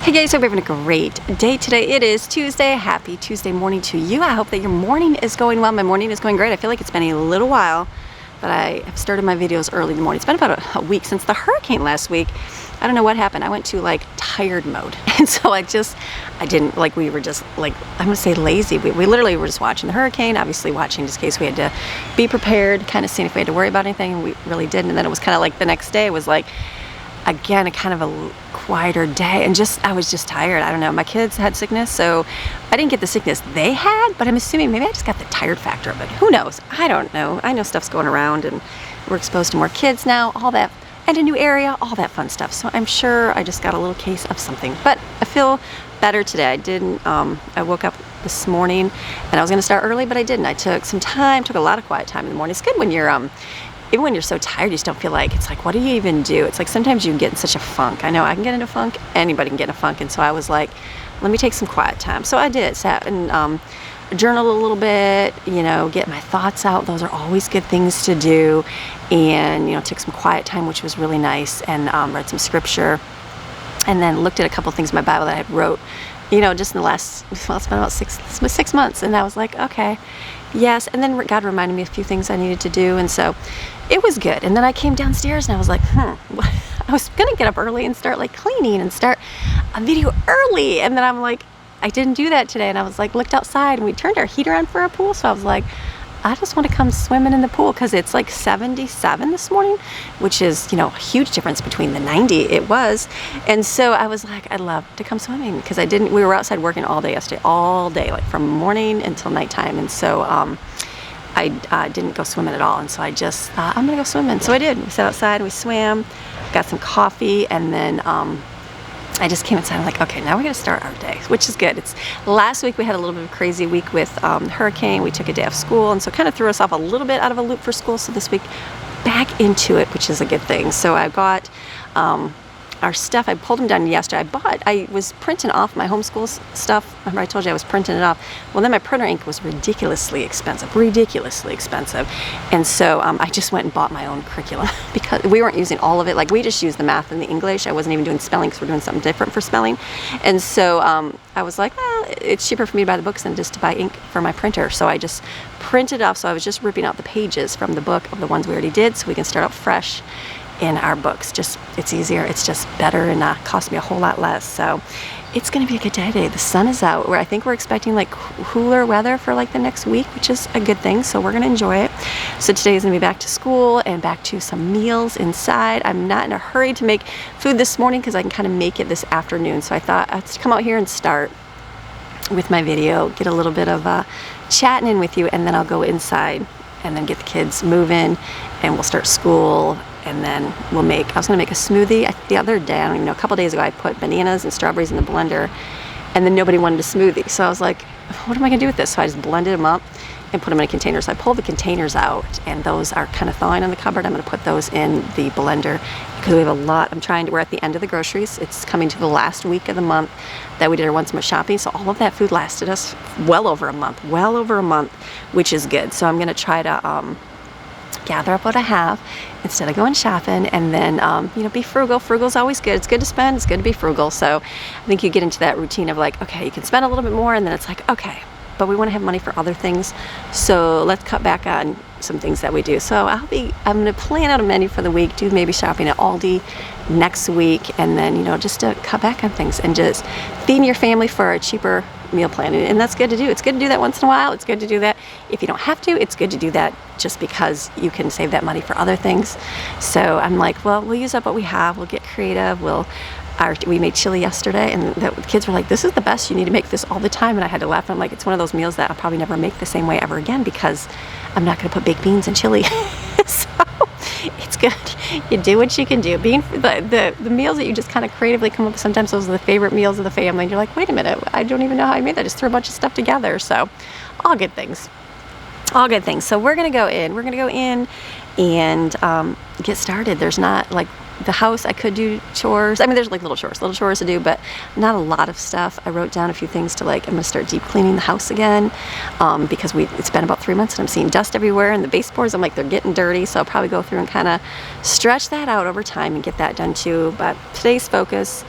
Hey guys, hope you're having a great day today. It is Tuesday. Happy Tuesday morning to you. I hope that your morning is going well. My morning is going great. I feel like it's been a little while, but I have started my videos early in the morning. It's been about a week since the hurricane last week. I don't know what happened. I went to like tired mode. And so we were just like, I'm gonna say lazy. We literally were just watching the hurricane, obviously watching just in case we had to be prepared, kind of seeing if we had to worry about anything. And we really didn't. And then it was kind of like the next day was like, again, a kind of a quieter day, and I was just tired. I don't know, my kids had sickness, so I didn't get the sickness they had, but I'm assuming maybe I just got the tired factor of it. Who knows? I don't know. I know stuff's going around and we're exposed to more kids now, all that, and a new area, all that fun stuff. So I'm sure I just got a little case of something, but I feel better today. I woke up this morning and I was gonna start early, but I didn't. I took a lot of quiet time in the morning. It's good when you're even when you're so tired, you just don't feel like, it's like, what do you even do? It's like sometimes you can get in such a funk. I know I can get into a funk, anybody can get in a funk. And so I was like, let me take some quiet time. So I did, sat and journaled a little bit, get my thoughts out. Those are always good things to do. And, took some quiet time, which was really nice, and read some scripture. And then looked at a couple things in my Bible that I had wrote, just in the last, it's been about 6 months. And I was like, okay, yes. And then God reminded me of a few things I needed to do. And so it was good. And then I came downstairs and I was like, I was going to get up early and start like cleaning and start a video early. And then I'm like, I didn't do that today. And I was like, looked outside and we turned our heater on for our pool. So I was like, I just want to come swimming in the pool because it's like 77 this morning, which is, a huge difference between the 90 it was. And so I was like, I'd love to come swimming because we were outside working all day yesterday, all day, like from morning until nighttime. And so I didn't go swimming at all. And so I just thought, I'm going to go swimming. So I did. We sat outside and we swam, got some coffee, and then I just came inside. I'm like, okay, now we're going to start our day, which is good. Last week we had a little bit of a crazy week with hurricane. We took a day off school, and so it kind of threw us off a little bit out of a loop for school. So this week, back into it, which is a good thing. So I got our stuff. I pulled them down yesterday. I was printing off my homeschool stuff. Remember I told you I was printing it off. Well, then my printer ink was ridiculously expensive. And so I just went and bought my own curriculum because we weren't using all of it. Like we just used the math and the English. I wasn't even doing spelling because we're doing something different for spelling. And so I was like, well, it's cheaper for me to buy the books than just to buy ink for my printer. So I just printed off. So I was just ripping out the pages from the book of the ones we already did so we can start out fresh in our books. It's easier, it's just better, and cost me a whole lot less. So it's going to be a good day today. The sun is out. I think we're expecting like cooler weather for like the next week, which is a good thing. So we're going to enjoy it. So today is going to be back to school and back to some meals inside. I'm not in a hurry to make food this morning because I can kind of make it this afternoon. So I thought I'd come out here and start with my video, get a little bit of chatting in with you, and then I'll go inside and then get the kids moving and we'll start school. And then I was gonna make a smoothie the other day, I don't even know, a couple days ago, I put bananas and strawberries in the blender and then nobody wanted a smoothie. So I was like, what am I gonna do with this? So I just blended them up and put them in a container. So I pulled the containers out and those are kind of thawing on the cupboard. I'm gonna put those in the blender because we have a lot. We're at the end of the groceries. It's coming to the last week of the month that we did our once a month shopping. So all of that food lasted us well over a month, which is good. So I'm gonna try to, gather up what I have instead of going shopping, and then be frugal. Frugal's always good. It's good to spend, it's good to be frugal. So I think you get into that routine of like, okay, you can spend a little bit more, and then it's like, okay, but we want to have money for other things, so let's cut back on some things that we do. So I'm going to plan out a menu for the week, do maybe shopping at Aldi next week, and then just to cut back on things and just feeding your family for a cheaper meal plan. And that's good to do. It's good to do that once in a while. It's good to do that if you don't have to. It's good to do that just because you can save that money for other things. So I'm like, well, we'll use up what we have. We'll get creative. We made chili yesterday, and the kids were like, this is the best. You need to make this all the time. And I had to laugh. I'm like, it's one of those meals that I'll probably never make the same way ever again because I'm not going to put baked beans in chili. So it's good. You do what you can do. The meals that you just kind of creatively come up with, sometimes those are the favorite meals of the family. And you're like, wait a minute, I don't even know how I made that. Just threw a bunch of stuff together. So all good things. So we're going to go in and get started. There's not like the house. I could do chores. I mean, there's like little chores to do, but not a lot of stuff. I wrote down a few things to I'm going to start deep cleaning the house again because it's been about 3 months and I'm seeing dust everywhere, and the baseboards, I'm like, they're getting dirty. So I'll probably go through and kind of stretch that out over time and get that done too. But today's focus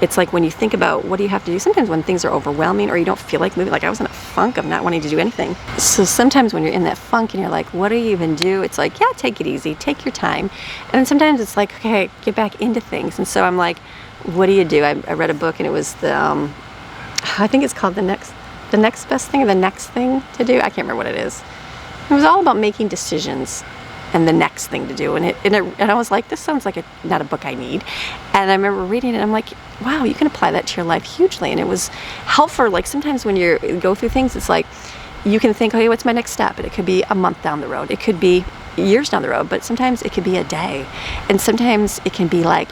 it's like when you think about what do you have to do, sometimes when things are overwhelming or you don't feel like moving, like I was in a funk of not wanting to do anything. So sometimes when you're in that funk and you're like, what do you even do? It's like, yeah, take it easy, take your time. And then sometimes it's like, okay, get back into things. And so I'm like, what do you do? I read a book and it was the, I think it's called the next best thing or the next thing to do. I can't remember what it is. It was all about making decisions and the next thing to do. And I was like, this sounds like not a book I need. And I remember reading it and I'm like, wow, you can apply that to your life hugely. And it was helpful. Like sometimes when you go through things, it's like, you can think, okay, what's my next step? And it could be a month down the road. It could be years down the road, but sometimes it could be a day. And sometimes it can be like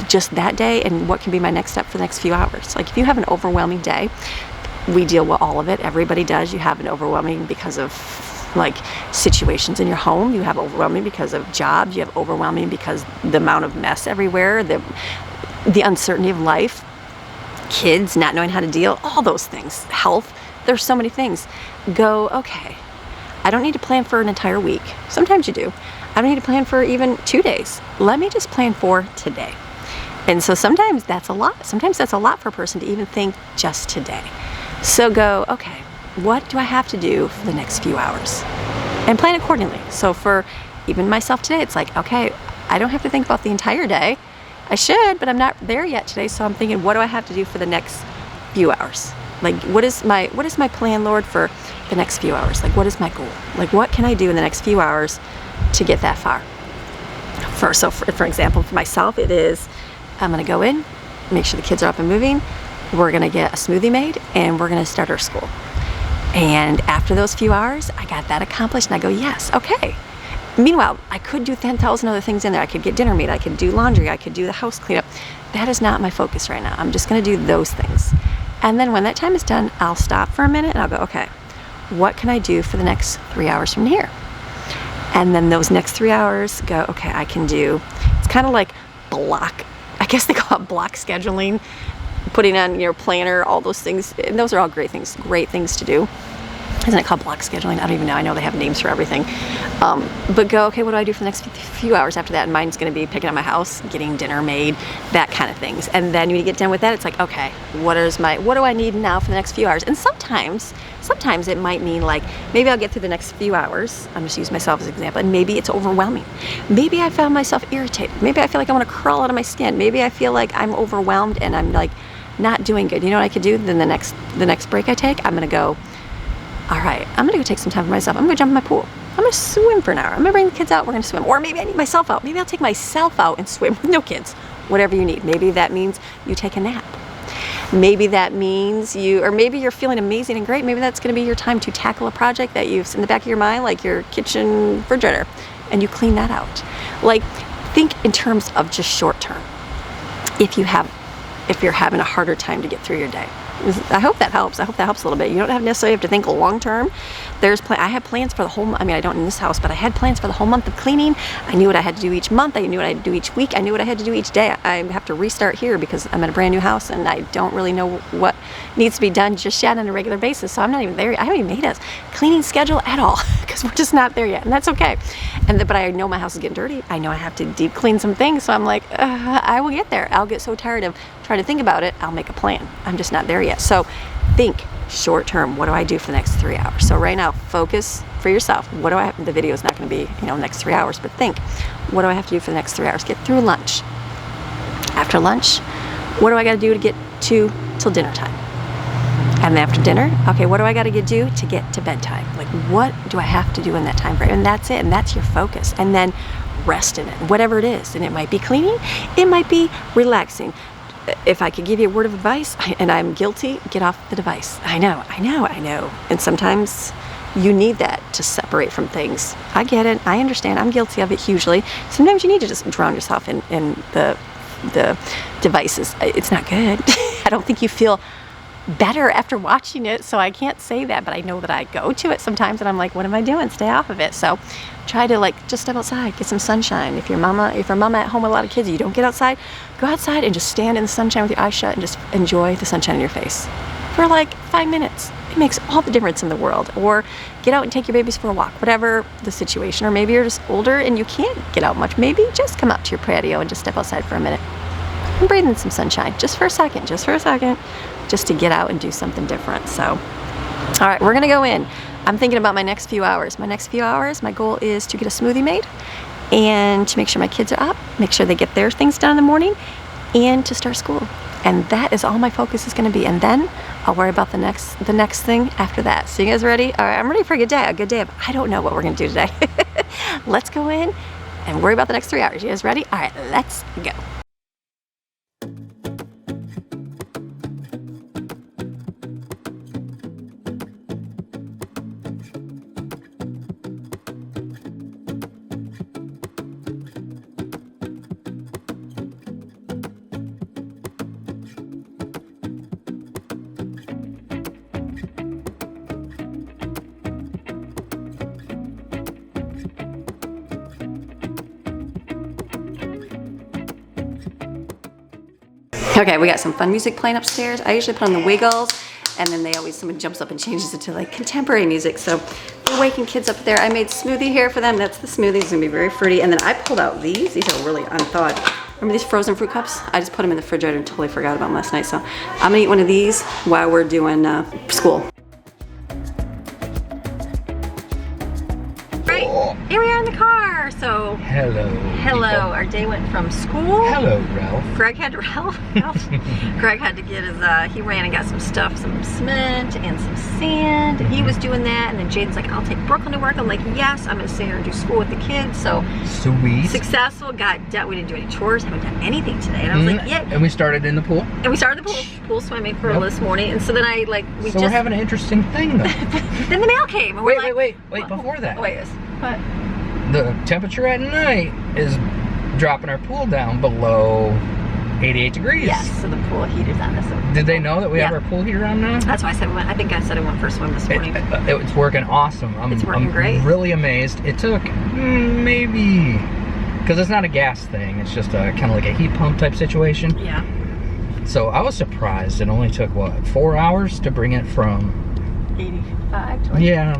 just that day and what can be my next step for the next few hours. Like if you have an overwhelming day, we deal with all of it. Everybody does. You have an overwhelming because of like situations in your home. You have overwhelming because of jobs. You have overwhelming because the amount of mess everywhere, the uncertainty of life, kids not knowing how to deal, all those things, health. There's so many things. Go, okay, I don't need to plan for an entire week. Sometimes you do. I don't need to plan for even 2 days. Let me just plan for today. And so sometimes that's a lot. Sometimes that's a lot for a person to even think just today. So go, okay, what do I have to do for the next few hours? And plan accordingly. So for even myself today, it's like, okay, I don't have to think about the entire day. I should, but I'm not there yet today. So I'm thinking, what do I have to do for the next few hours? Like, what is my plan, Lord, for the next few hours? Like, what is my goal? Like, what can I do in the next few hours to get that far? For example, for myself, it is, I'm going to go in, make sure the kids are up and moving. We're going to get a smoothie made and we're going to start our school. And after those few hours, I got that accomplished and I go, yes, okay. Meanwhile, I could do 10,000 other things in there. I could get dinner made. I could do laundry. I could do the house cleanup. That is not my focus right now. I'm just going to do those things. And then when that time is done, I'll stop for a minute and I'll go, okay, what can I do for the next 3 hours from here? And then those next 3 hours go, okay, I can do, it's kind of like block, I guess they call it block scheduling, putting on your planner, all those things. And those are all great things to do. Isn't it called block scheduling? I don't even know. I know they have names for everything. But go, okay, what do I do for the next few hours after that? And mine's going to be picking up my house, getting dinner made, that kind of things. And then when you get done with that, it's like, okay, what do I need now for the next few hours? And sometimes it might mean like, maybe I'll get through the next few hours. I'm just using myself as an example. And maybe it's overwhelming. Maybe I found myself irritated. Maybe I feel like I want to crawl out of my skin. Maybe I feel like I'm overwhelmed and I'm like not doing good. You know what I could do? Then the next break I take, I'm going to go, all right, I'm gonna go take some time for myself. I'm gonna jump in my pool. I'm gonna swim for an hour. I'm gonna bring the kids out, we're gonna swim. Or maybe I need myself out. Maybe I'll take myself out and swim with no kids. Whatever you need. Maybe that means you take a nap. Maybe that means maybe you're feeling amazing and great. Maybe that's gonna be your time to tackle a project that you've in the back of your mind, like your kitchen refrigerator, and you clean that out. Like, think in terms of just short term. If you're having a harder time to get through your day. I hope that helps. I hope that helps a little bit. You don't necessarily have to think long term. I had plans for the whole, I don't in this house, but I had plans for the whole month of cleaning. I knew what I had to do each month. I knew what I had to do each week. I knew what I had to do each day. I have to restart here because I'm at a brand new house and I don't really know what needs to be done just yet on a regular basis. So I'm not even there. I haven't even made a cleaning schedule at all because we're just not there yet. And that's okay. But I know my house is getting dirty. I know I have to deep clean some things. So I'm like, I will get there. I'll get so tired of trying to think about it. I'll make a plan. I'm just not there yet. So think short term. What do I do for the next 3 hours? So right now, focus for yourself. The video is not going to be, next 3 hours, but think, what do I have to do for the next 3 hours? Get through lunch. After lunch, what do I got to do to get till dinner time? And then after dinner, okay, what do I got to do to get to bedtime? Like, what do I have to do in that time frame? And that's it. And that's your focus. And then rest in it, whatever it is. And it might be cleaning. It might be relaxing. If I could give you a word of advice, and I'm guilty, get off the device. I know. And sometimes you need that to separate from things. I get it. I understand. I'm guilty of it hugely. Sometimes you need to just drown yourself in the devices. It's not good. I don't think you feel better after watching it, so I can't say that, but I know that I go to it sometimes and I'm like, what am I doing? Stay off of it. So try to just step outside, get some sunshine. If you're a mama at home with a lot of kids, you don't get outside, go outside and just stand in the sunshine with your eyes shut and just enjoy the sunshine in your face for 5 minutes. It makes all the difference in the world. Or get out and take your babies for a walk, whatever the situation. Or maybe you're just older and you can't get out much. Maybe just come out to your patio and just step outside for a minute. and breathe in some sunshine just for a second, just to get out and do something different. So, all right, we're gonna go in. I'm thinking about my next few hours. My goal is to get a smoothie made and to make sure my kids are up, make sure they get their things done in the morning, and to start school. And that is all my focus is gonna be. And then I'll worry about the next thing after that. So you guys ready? All right, I'm ready for a good day of, I don't know what we're gonna do today. Let's go in and worry about the next 3 hours. You guys ready? All right, let's go. Okay, we got some fun music playing upstairs. I usually put on the Wiggles, and then someone jumps up and changes it to like contemporary music. So we're waking kids up there. I made smoothie here for them. That's the smoothie. It's gonna be very fruity. And then I pulled out these. These are really unthawed. Remember these frozen fruit cups? I just put them in the refrigerator and totally forgot about them last night. So I'm gonna eat one of these while we're doing school. Right, here we are in the car. So hello. Our day went from school. Hello, Ralph. Greg had to Greg had to get his he ran and got some stuff, some cement and some sand. He was doing that, and then Jaden's like, I'll take Brooklyn to work. I'm like, yes, I'm gonna stay here and do school with the kids. So sweet. Successful. Got done. We didn't do any chores. Haven't done anything today. And I was like, yeah. And we started in the pool. And we started the pool swimming for this morning. And so then we're having an interesting thing though. Then the mail came. And wait. Before that. What? The temperature at night is dropping our pool down below 88 degrees. Yes, so the pool heater's on this. So did they know that we have our pool heater on now? That's why I said I think I said I went for a swim this morning. It's working awesome. It's working great. I'm really amazed. It took maybe, because it's not a gas thing, it's just a kind of like a heat pump type situation. Yeah. So I was surprised it only took, what, 4 hours to bring it from 85 to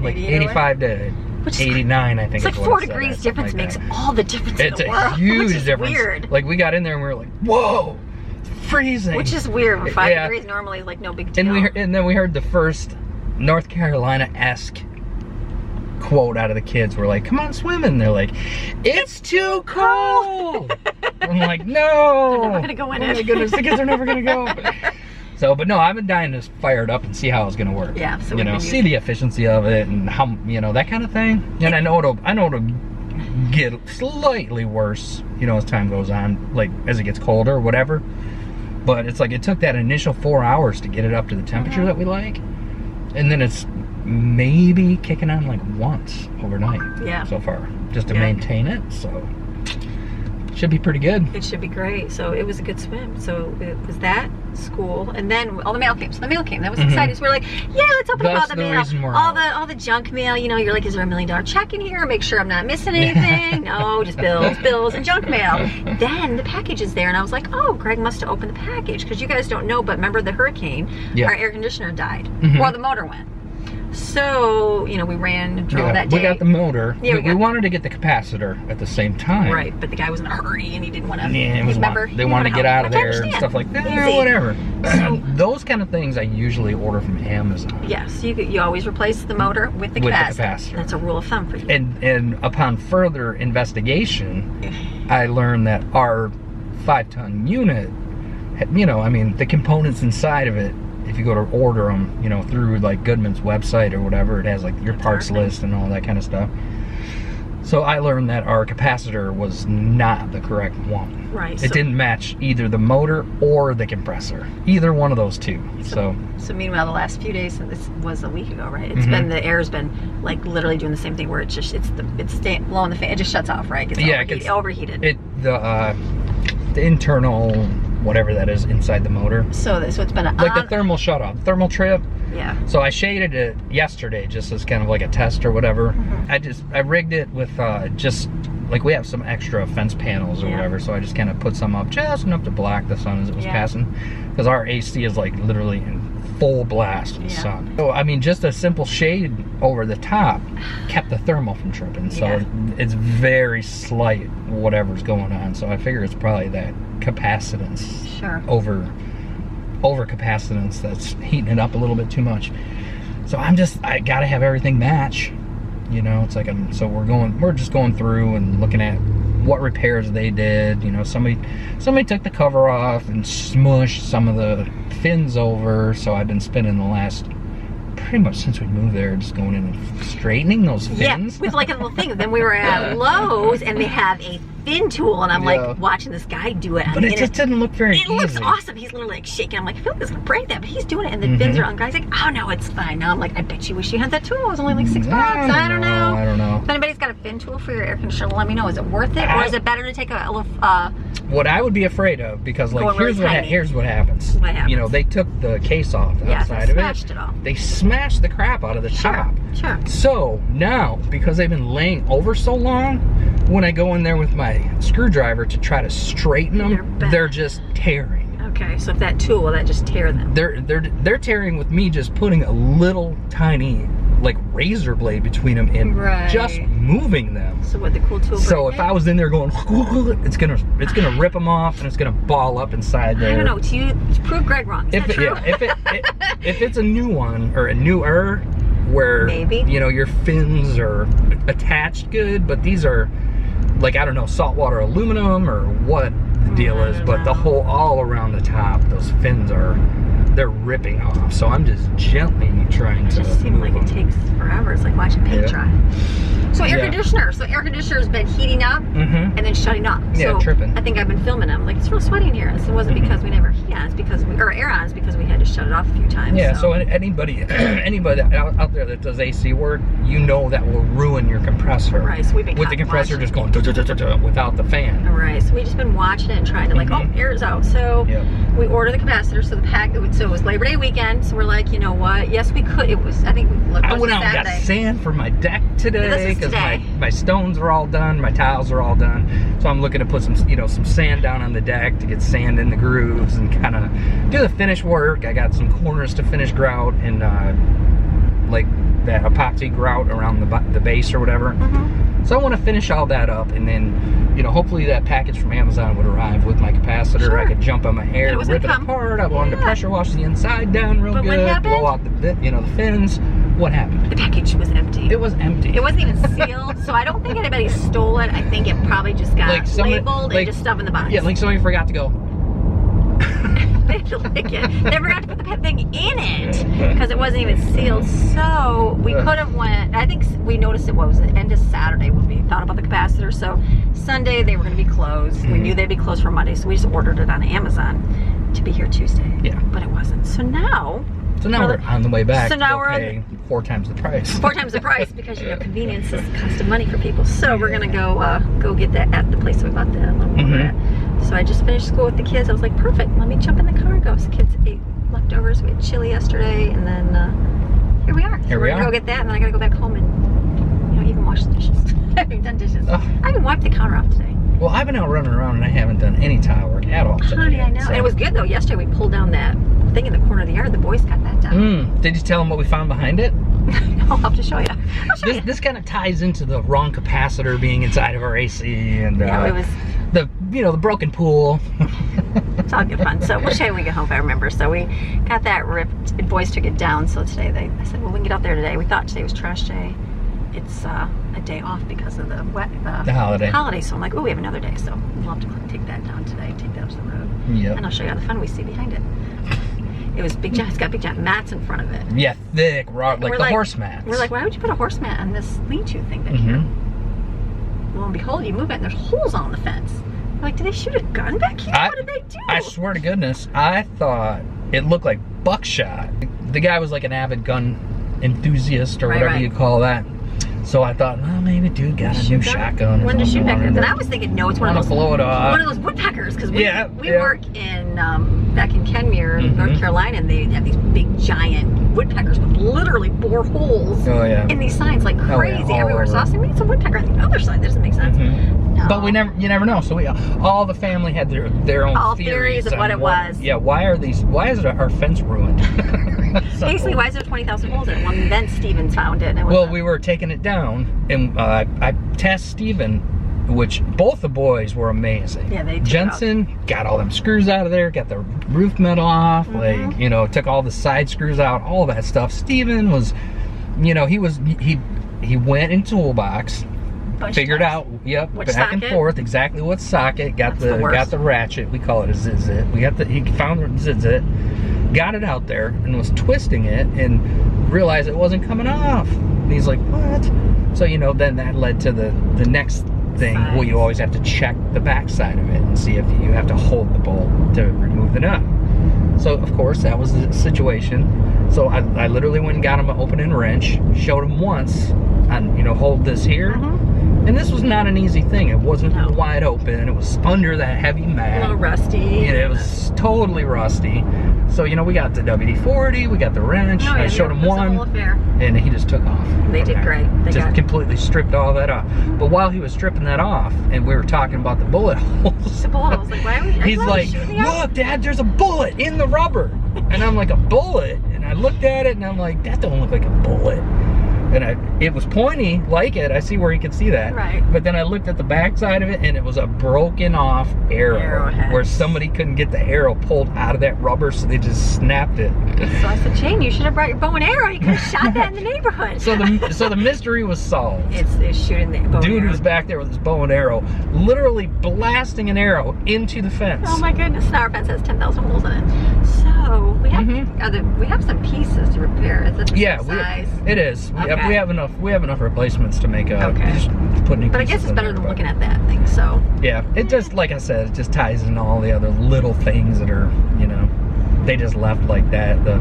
85 to 89, I think. It's like 4 degrees difference makes all the difference in the world. It's a huge which is difference. Weird. Like we got in there and we were like, whoa, it's freezing. Which is weird. 5 degrees normally is like no big deal. And then we heard the first North Carolina-esque quote out of the kids. We're like, come on, swim. And they're like, it's too cold. I'm like, no. I'm never gonna go in it. Oh my goodness, the kids are never gonna go. So, but no, I've been dying to fire it up and see how it's gonna work. Yeah, so see the efficiency of it and how, that kind of thing. And I know it'll get slightly worse, as time goes on, like as it gets colder or whatever. But it's like it took that initial 4 hours to get it up to the temperature that we like, and then it's maybe kicking on like once overnight. Yeah. So far, just to maintain it. So. Should be pretty good. It should be great. So it was a good swim. So it was that, school, and then all the mail came. So the mail came. That was exciting. So we're like, yeah, let's open up all the mail. All the junk mail. You're like, is there $1 million check in here? Make sure I'm not missing anything. No, just bills, and junk mail. Then the package is there, and I was like, oh, Greg must have opened the package, because you guys don't know, but remember the hurricane? Yeah. Our air conditioner died. Well, the motor went. So, we ran, drove that day. We got the motor. Yeah, we wanted to get the capacitor at the same time. Right, but the guy was in a hurry and he didn't want to. Yeah, they wanted to get out of there and stuff like that. Or whatever. So, those kind of things I usually order from Amazon. Yes, you always replace the motor with the capacitor. That's a rule of thumb for you. And upon further investigation, I learned that our 5-ton unit, the components inside of it, if you go to order them, through like Goodman's website or whatever, it has like your parts list and all that kind of stuff. So I learned that our capacitor was not the correct one. Right. It didn't match either the motor or the compressor. Either one of those two. So meanwhile, the last few days, this was a week ago, right? It's been, the air's been like literally doing the same thing where it's blowing the fan. It just shuts off, right? It's overheated. The internal, whatever that is inside the motor. So it's been like the thermal shut off, thermal trip. Yeah. So I shaded it yesterday just as kind of like a test or whatever. I rigged it with just like we have some extra fence panels or whatever, so I just kind of put some up just enough to block the sun as it was passing, because our AC is like literally in full blast of the sun. So I mean, just a simple shade over the top kept the thermal from tripping. So it's very slight whatever's going on. So I figure it's probably that capacitance, over capacitance that's heating it up a little bit too much. So I gotta have everything match. You know, it's like we're just going through and looking at what repairs they did. You know, somebody took the cover off and smushed some of the fins over. So I've been spending the last, pretty much since we moved there, just going in and straightening those fins. Yeah, with like a little thing. Then we were at Lowe's and they have a fin tool, and I'm like watching this guy do it. But it just didn't look very easy. It looks awesome. He's literally like shaking. I'm like, I feel like this is gonna break that, but he's doing it, and the fins are on. Guy's like, oh no, it's fine. Now I'm like, I bet you wish you had that tool. It was only like $6. I don't know. I don't know. If anybody's got a fin tool for your air conditioner, let me know. Is it worth it, or is it better to take a little? What I would be afraid of, because like here's what happens. What happens? You know, they took the case off outside of it. Smashed it all. They smashed the crap out of the top. Sure. So now, because they've been laying over so long, when I go in there with my screwdriver to try to straighten them, they're just tearing. Okay, so if that tool, will that just tear them? They're tearing with me just putting a little tiny like razor blade between them and just moving them. So what, the cool tool? So if I was in there going, it's gonna rip them off and it's gonna ball up inside there. I don't know. To prove Greg wrong. Is that true? If it's a new one or a newer, where you know your fins are attached good, but these are like, I don't know, saltwater aluminum or what the deal is, but the whole all around the top, those fins they're ripping off. So I'm just gently trying to. It just seems like it takes forever. It's like watching paint dry. So air conditioner. So air conditioner's been heating up and then shutting off. So tripping. I think I've been filming them. Like, it's real sweaty in here. It wasn't because we never heat on. It's because air on. It's because we had to shut it off a few times. Yeah. So anybody out there that does AC work, you know that will ruin your compressor. Right. So we've been with the compressor just going without the fan. Right. So we've just been watching it and trying to like, oh, air's out. So we ordered the capacitor. So the pack. So it was Labor Day weekend. So we're like, you know what? Yes, we could. It was. I think we looked. I went out and got sand for my deck today because my stones are all done, my tiles are all done. So I'm looking to put some sand down on the deck to get sand in the grooves and kind of do the finish work. I got some corners to finish grout and like that epoxy grout around the base or whatever. So I want to finish all that up, and then, you know, hopefully that package from Amazon would arrive with my capacitor. I could jump on my hair, rip it apart. I wanted to pressure wash the inside down real good, blow out the fins. What happened? The package was empty. It was empty. It wasn't even sealed, so I don't think anybody stole it. I think it probably just got labeled and just stuffed in the box. Yeah, like somebody forgot to go. They like it. Never got to put the pet thing in it because it wasn't even sealed. So we could have went. I think we noticed it was the end of Saturday when we thought about the capacitor. So Sunday they were going to be closed. We knew they'd be closed for Monday, so we just ordered it on Amazon to be here Tuesday. Yeah, but it wasn't. So now we're on the way back. So now we're paying 4 times the price. 4 times the price because, you know, convenience is cost of money for people. So we're gonna go get that at the place we bought the little at. So I just finished school with the kids. I was like, perfect. Let me jump in the car and go. So kids ate leftovers. We had chili yesterday, and then here we are. So we're gonna go get that, and then I gotta go back home and, you know, even wash the dishes. I haven't done dishes. I even wiped the counter off today. Well, I've been out running around and I haven't done any tile work at all today. Honey, I know. So. And it was good though. Yesterday we pulled down that thing in the corner of the yard. The boys got that done. Did you tell them what we found behind it? No, I'll have to show you. This kind of ties into the wrong capacitor being inside of our AC and it was the broken pool. It's all good fun. So we'll show you when we get home if I remember. So we got that ripped. The boys took it down. So today I said, well, we can get out there today. We thought today was trash day. It's a day off because of the holiday. So I'm like, oh, we have another day. So we'll have to take that down today. Take that up to the road. Yep. And I'll show you all the fun we see behind it. It was big giant. It's got big giant mats in front of it. Yeah, thick rock, like the horse mats. We're like, why would you put a horse mat on this lean-to thing back here? Lo and behold, you move it and there's holes on the fence. We're like, did they shoot a gun back here? What did they do? I swear to goodness, I thought it looked like buckshot. The guy was like an avid gun enthusiast or whatever you call that. So I thought, well, maybe dude got a new shotgun. When to shoot back there? And I was thinking, no, it's one of those. Blow it off. One of those woodpeckers, because we work in back in Kenmure, North Carolina, and they have these big giant woodpeckers with literally bore holes in these signs like crazy everywhere. So I was thinking, it's a woodpecker on the other side. That doesn't make sense. No. But you never know. So all the family had their own theories of what it was. Yeah, why is our fence ruined? So, basically, why is there 20,000 holes in it? Well, and then Steven found it. And it was well, we were taking it down, and I tasked Steven, which both the boys were amazing. Yeah, they took Jensen got all them screws out of there, got the roof metal off, like, you know, took all the side screws out, all that stuff. Steven was, you know, he went in toolbox, figured out, which back and socket? forth, exactly what socket, got the ratchet, we call it a zit. He found the zit, got it out there, and was twisting it, and realized it wasn't coming off. And he's like, what? So, you know, then that led to the next thing. Well, you always have to check the back side of it and see if you have to hold the bolt to remove the nut. So, of course, that was the situation. So I literally went and got him an opening wrench, showed him once, and, you know, hold this here. And this was not an easy thing. It wasn't wide open. It was under that heavy mat. A little rusty. And it was totally rusty. So, you know, we got the WD-40, we got the wrench. I showed him one, and he just took off. They did great. They just completely stripped all that off. But while he was stripping that off, and we were talking about the bullet holes. The bullet holes, like, why are we? He's like, look, Dad, there's a bullet in the rubber. And I'm like, a bullet? And I looked at it, and I'm like, that don't look like a bullet. And it was pointy, like it. I see where you can see that. Right. But then I looked at the back side of it, and it was a broken off Arrowhead. where somebody couldn't get the arrow pulled out of that rubber, so they just snapped it. So I said, Shane, you should have brought your bow and arrow. You could have shot that in the neighborhood. So the mystery was solved. It's shooting the bow and Dude arrow. was back there with his bow and arrow, literally blasting an arrow into the fence. Oh my goodness! Now our fence has 10,000 holes in it. So we have we have some pieces to repair. Is it the same size? it is. Okay. We have enough replacements to make up. Just put new But I guess pieces it's in better there, than looking at that thing. So yeah, it just, like I said, it just ties in all the other little things that are, you know, they just left like that. The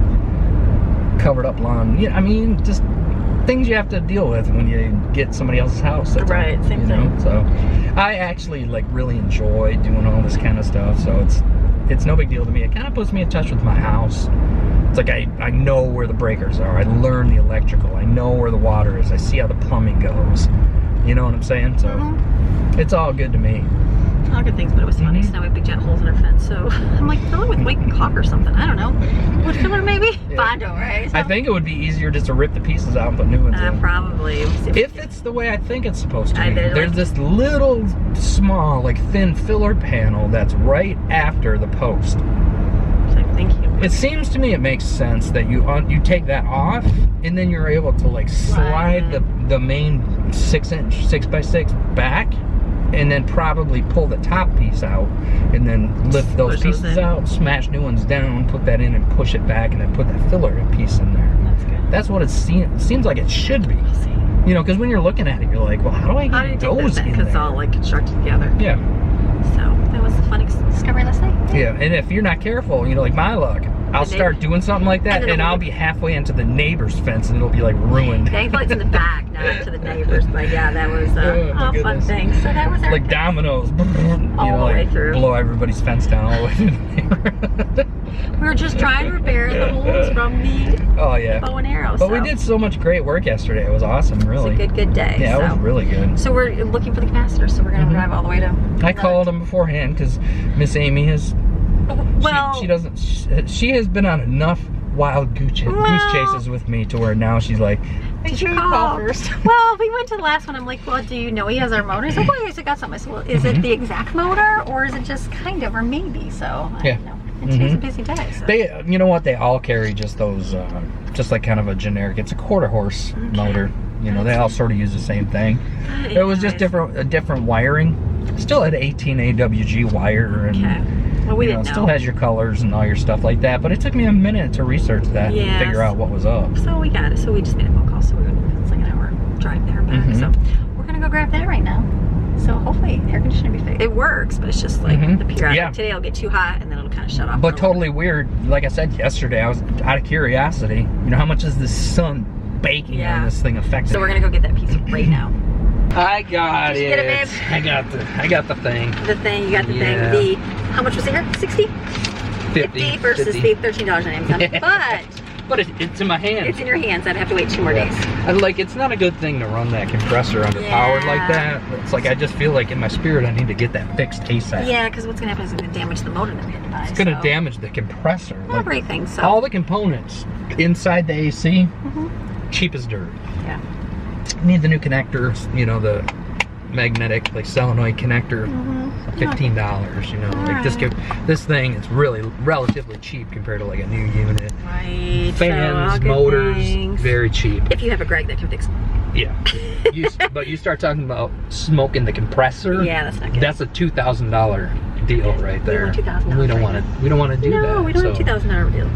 covered up lawn. Yeah, I mean, just things you have to deal with when you get somebody else's house. Right, same thing. So I actually like really enjoy doing all this kind of stuff. So it's no big deal to me. It kind of puts me in touch with my house. It's like I know where the breakers are. I learn the electrical. I know where the water is. I see how the plumbing goes. You know what I'm saying? So it's all good to me. All good things, but it was funny. So now we have big giant holes in our fence. So I'm like, fill it with white caulk or something. I don't know. Wood filler maybe? Yeah. Bondo, right? So, I think it would be easier just to rip the pieces out and put new ones in. Probably. If it's the way I think it's supposed to be. There's like, this little small, like thin filler panel that's right after the post. It seems to me it makes sense that you take that off, and then you're able to like slide the main 6-inch 6x6 back, and then probably pull the top piece out, and then lift those pieces out, smash new ones down, put that in, and push it back, and then put that filler piece in there. That's good. That's what it seems like it should be. You know, because when you're looking at it, you're like, well, how do I get those in there? Because it's all like constructed together. Yeah. So that was a fun discovery last night. Yeah, and if you're not careful, you know, like my luck, I'll start doing something like that, and I'll be halfway into the neighbor's fence, and it'll be like ruined. Thankfully, it's in the back, not to the neighbors. But yeah, that was a fun thing. So that was our like dominoes, all the way through. Blow everybody's fence down all the way to the neighborhood. We were just trying to repair the holes from the bow and arrow. But we did so much great work yesterday. It was awesome, really. It was a good day. Yeah, it was really good. So we're looking for the capacitor, so we're going to drive all the way to... I called them beforehand because Miss Amy has... Well... She has been on enough wild goose chases with me to where now she's like, did you call first? Well, we went to the last one. I'm like, well, do you know he has our motor? He's like, well, he's got something. I said, well, is it the exact motor, or is it just kind of, or maybe? So, I don't know. Today's a busy day. So. They, you know what? They all carry just those, just like kind of a generic. It's a quarter horse motor. You know, they all sort of use the same thing. It was just different wiring. Still had 18 AWG wire, and well, we didn't know. Still has your colors and all your stuff like that. But it took me a minute to research that and figure out what was up. So we got it. So we just made a phone call. So it's like an hour drive there and back. So we're gonna go grab that right now. So hopefully air conditioning will be fixed. It works, but it's just like the periodic. Yeah. Today it'll get too hot and then it'll kind of shut off. But totally weird. Like I said yesterday, I was out of curiosity. You know, how much is the sun baking on this thing affecting? So we're gonna go get that piece right now. I got it. Get it, babe? I got the thing. The thing, you got the thing. The how much was it here? 60? 50 versus the $13 on Amazon. But it's in my hands. It's in your hands. I'd have to wait 2 more days. Like, it's not a good thing to run that compressor underpowered like that. It's like, I just feel like in my spirit I need to get that fixed ASAP. Yeah, because what's going to happen is it's going to damage the motor that we had to buy. It's going to damage the compressor. Everything. So all the components inside the AC, cheap as dirt. Yeah. Need the new connectors, you know, the magnetic, like solenoid connector, $15. You know, like this thing is really relatively cheap compared to like a new unit. Right. Fans, motors, very cheap. If you have a Greg that can fix them. Yeah. But you start talking about smoking the compressor. Yeah, that's not good. That's a $2,000 deal right there. We want $2,000. We don't want to. We don't want to do that. No, we don't want a $2,000 deal.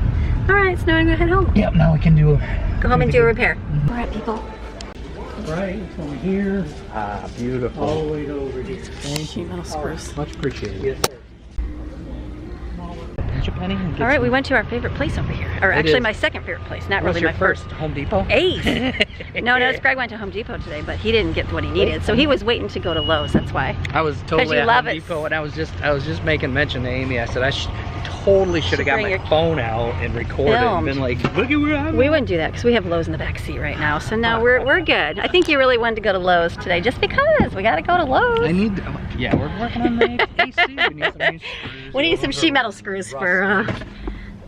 All right, so now I'm gonna head home. Yep. Now we can do. Go home and do a repair. All right, people. Right from here. Ah, beautiful. All the way over here. Sheet metal screws. Much appreciated. Yes, sir. All right, we went to our favorite place over here. Or actually my second favorite place, not really my first. Home Depot? Ace. No, Greg went to Home Depot today, but he didn't get what he needed. So he was waiting to go to Lowe's, that's why. I was totally you at love Home it. Depot, and I was just making mention to Amy. I said I totally should have got bring my your phone out and recorded and been like, look at where I'm We wouldn't do that because we have Lowe's in the back seat right now. So now we're good. I think you really wanted to go to Lowe's today just because we got to go to Lowe's. I need, yeah, we're working on the AC. We need some new screws. We need some sheet metal screws for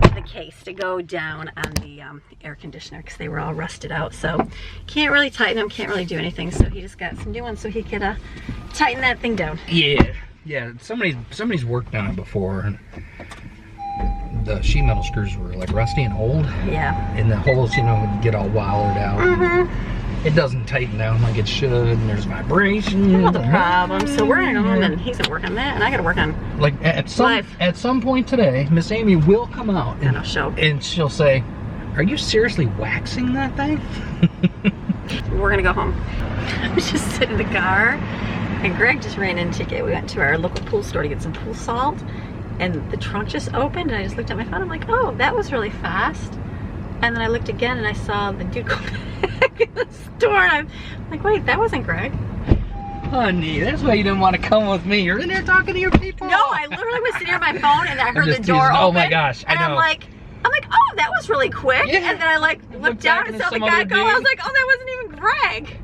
the case to go down on the air conditioner because they were all rusted out. So can't really tighten them, can't really do anything. So he just got some new ones so he could tighten that thing down. Yeah. Somebody's worked on it before. And the sheet metal screws were like rusty and old. Yeah. And the holes, you know, would get all wallered out. It doesn't tighten down like it should, and there's vibration. All the problems. So we're gonna go home and he's gonna work on that, and I gotta work on like at some point today, Miss Amy will come out and she'll say, "Are you seriously waxing that thing?" We're gonna go home. I was just sitting in the car, and Greg just ran in to get. We went to our local pool store to get some pool salt, and the trunk just opened, and I just looked at my phone. I'm like, "Oh, that was really fast." And then I looked again, and I saw the dude go back in the store. And I'm like, "Wait, that wasn't Greg." Honey, that's why you didn't want to come with me. You're in there talking to your people. No, I literally was sitting on my phone, and I heard the door open. Oh my gosh, I know. I'm like, oh, that was really quick. Yeah. And then I looked down and saw the guy go. I was like, oh, that wasn't even Greg.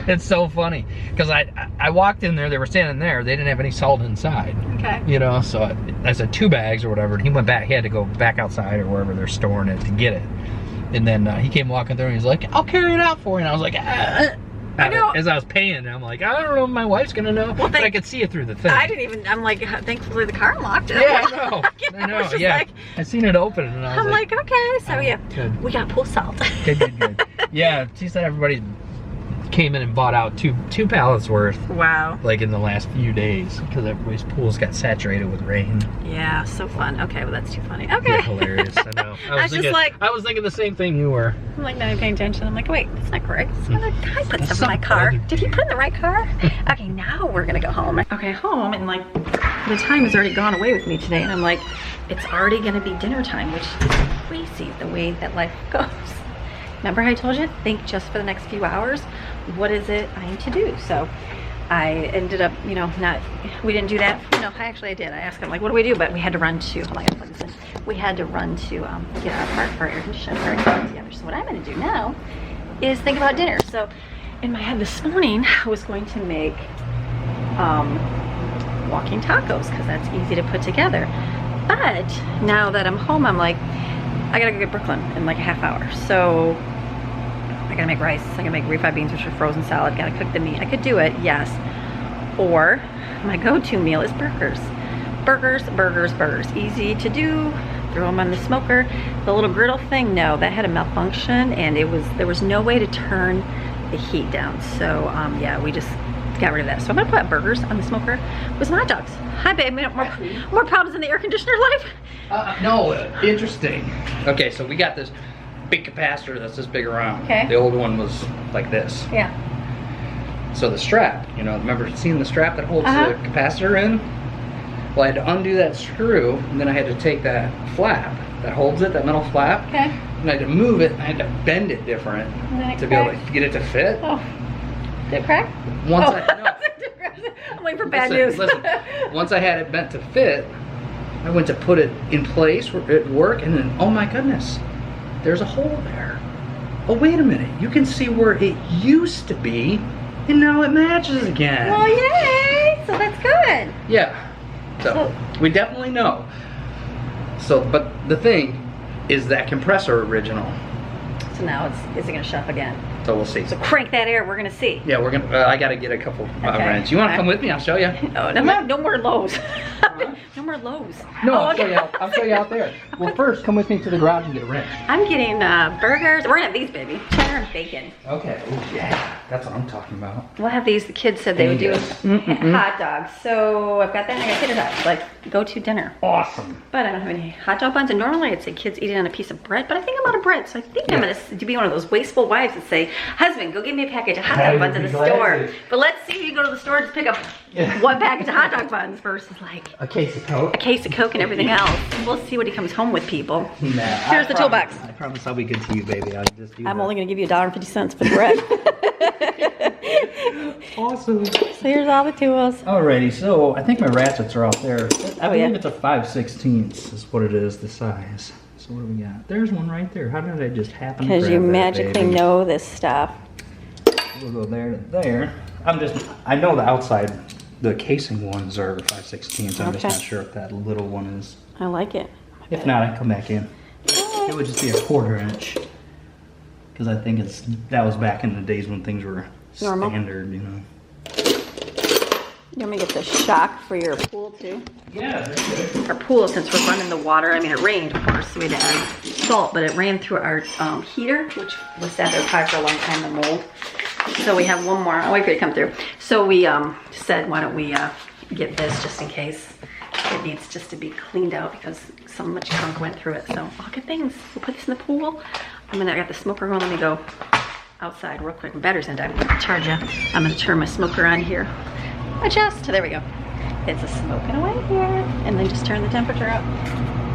It's so funny because I walked in there. They were standing there. They didn't have any salt inside. Okay. You know, so I said 2 bags or whatever. And he went back. He had to go back outside or wherever they're storing it to get it. And then he came walking through and he's like, "I'll carry it out for you." And I was like, I know. As I was paying, I'm like, I don't know if my wife's gonna know, but I could see it through the thing. I didn't even. I'm like, thankfully the car unlocked. Yeah, I know. I know. Yeah, like, I seen it open, and I was like, okay, so yeah, good. We got pool salt. Good. Yeah, she said everybody came in and bought out two pallets worth. Wow. Like in the last few days, because everybody's pools got saturated with rain. Yeah, so fun. Okay, well that's too funny. Okay. Yeah, hilarious. I know. I was thinking the same thing you were. I'm like not even paying attention. I'm like, wait, that's not correct. Some other guy put stuff in my car. Did he put it in the right car? Okay, now we're gonna go home. Okay, home, and like the time has already gone away with me today, and I'm like, it's already gonna be dinner time, which is crazy the way that life goes. Remember how I told you, think just for the next few hours, what is it I need to do? So I ended up, you know, we didn't do that. No, I did. I asked him, like, what do we do? But we had to run to, hold on, I gotta plug this in. We had to run to get our part for our air conditioner for our car together. So what I'm gonna do now is think about dinner. So in my head this morning, I was going to make walking tacos because that's easy to put together. But now that I'm home, I'm like, I gotta go get Brooklyn in like a half hour. So I gotta make rice, I gotta make refried beans, which are frozen salad, gotta cook the meat. I could do it, yes. Or my go-to meal is burgers. Burgers. Easy to do, throw them on the smoker. The little griddle thing, no, that had a malfunction and there was no way to turn the heat down. So yeah, we just got rid of that. So I'm gonna put burgers on the smoker with some hot dogs. Hi babe, more problems in the air conditioner life? No, interesting. Okay, so we got this big capacitor that's this big around. Okay. The old one was like this. Yeah. So the strap, you know, remember seeing the strap that holds the capacitor in? Well, I had to undo that screw, and then I had to take that flap that holds it, that metal flap, Okay. and I had to move it, and I had to bend it different to be able to get it to fit. Oh, did it crack? Once I'm waiting for bad news. Listen, once I had it bent to fit, I went to put it in place where it would work, and then, oh my goodness, there's a hole there. Oh, wait a minute, you can see where it used to be, and now it matches again. Well, yay! So that's good. Yeah, so we definitely know. So, but the thing, is that compressor original? So now is it gonna shut up again? So we'll see. So crank that air, we're gonna see. Yeah, we're gonna. I gotta get a couple wrenches. You want to come with me? I'll show you. No more lows. No more lows. No, I'll show you. I'll show you out there. Well, first, come with me to the garage and get a wrench. I'm getting burgers. We're gonna have these, baby. Cheddar and bacon. Okay. Ooh, yeah, that's what I'm talking about. We'll have these. The kids said they would do hot dogs. So I've got that. And I got tater tots. Like go to dinner. Awesome. But I don't have any hot dog buns. And normally I'd say kids eating on a piece of bread. But I think I'm out of bread. So I think I'm gonna be one of those wasteful wives that say, "Husband, go get me a package of hot dog buns in the store." But let's see if you go to the store to pick up one package of hot dog buns versus like a case of Coke. A case of Coke and everything else. We'll see what he comes home with, people. Nah, Here's the toolbox. I promise I'll be good to you, baby. I'll just do I'm only going to give you $1.50 for the bread. Awesome. So here's all the tools. Alrighty, so I think my ratchets are out there. I believe yeah. it's a 5/16 is what it is, the size. So what do we got? There's one right there. How did I just happen to grab Because you that, magically baby? know this stuff. We'll go there to there. I know the outside, the casing ones are 5/16. I'm just not sure if that little one is. I like it. If not, I can come back in. It would just be a 1/4 inch. Because I think that was back in the days when things were Normal. standard, you know. You want me to get the shock for your pool too? Yeah, that's good. Our pool, since we're running the water, I mean it rained of course, so we had to add salt, but it ran through our heater, which was sat there probably for a long time, the mold. So we have one more. I'll wait for you to come through. So we said, why don't we get this just in case it needs just to be cleaned out because so much gunk went through it. So all good things. We'll put this in the pool. I got the smoker going. Let me go outside real quick. My battery's gonna die. I'm gonna charge you. I'm gonna turn my smoker on here. Adjust. There we go. It's a smoking away here. And then just turn the temperature up.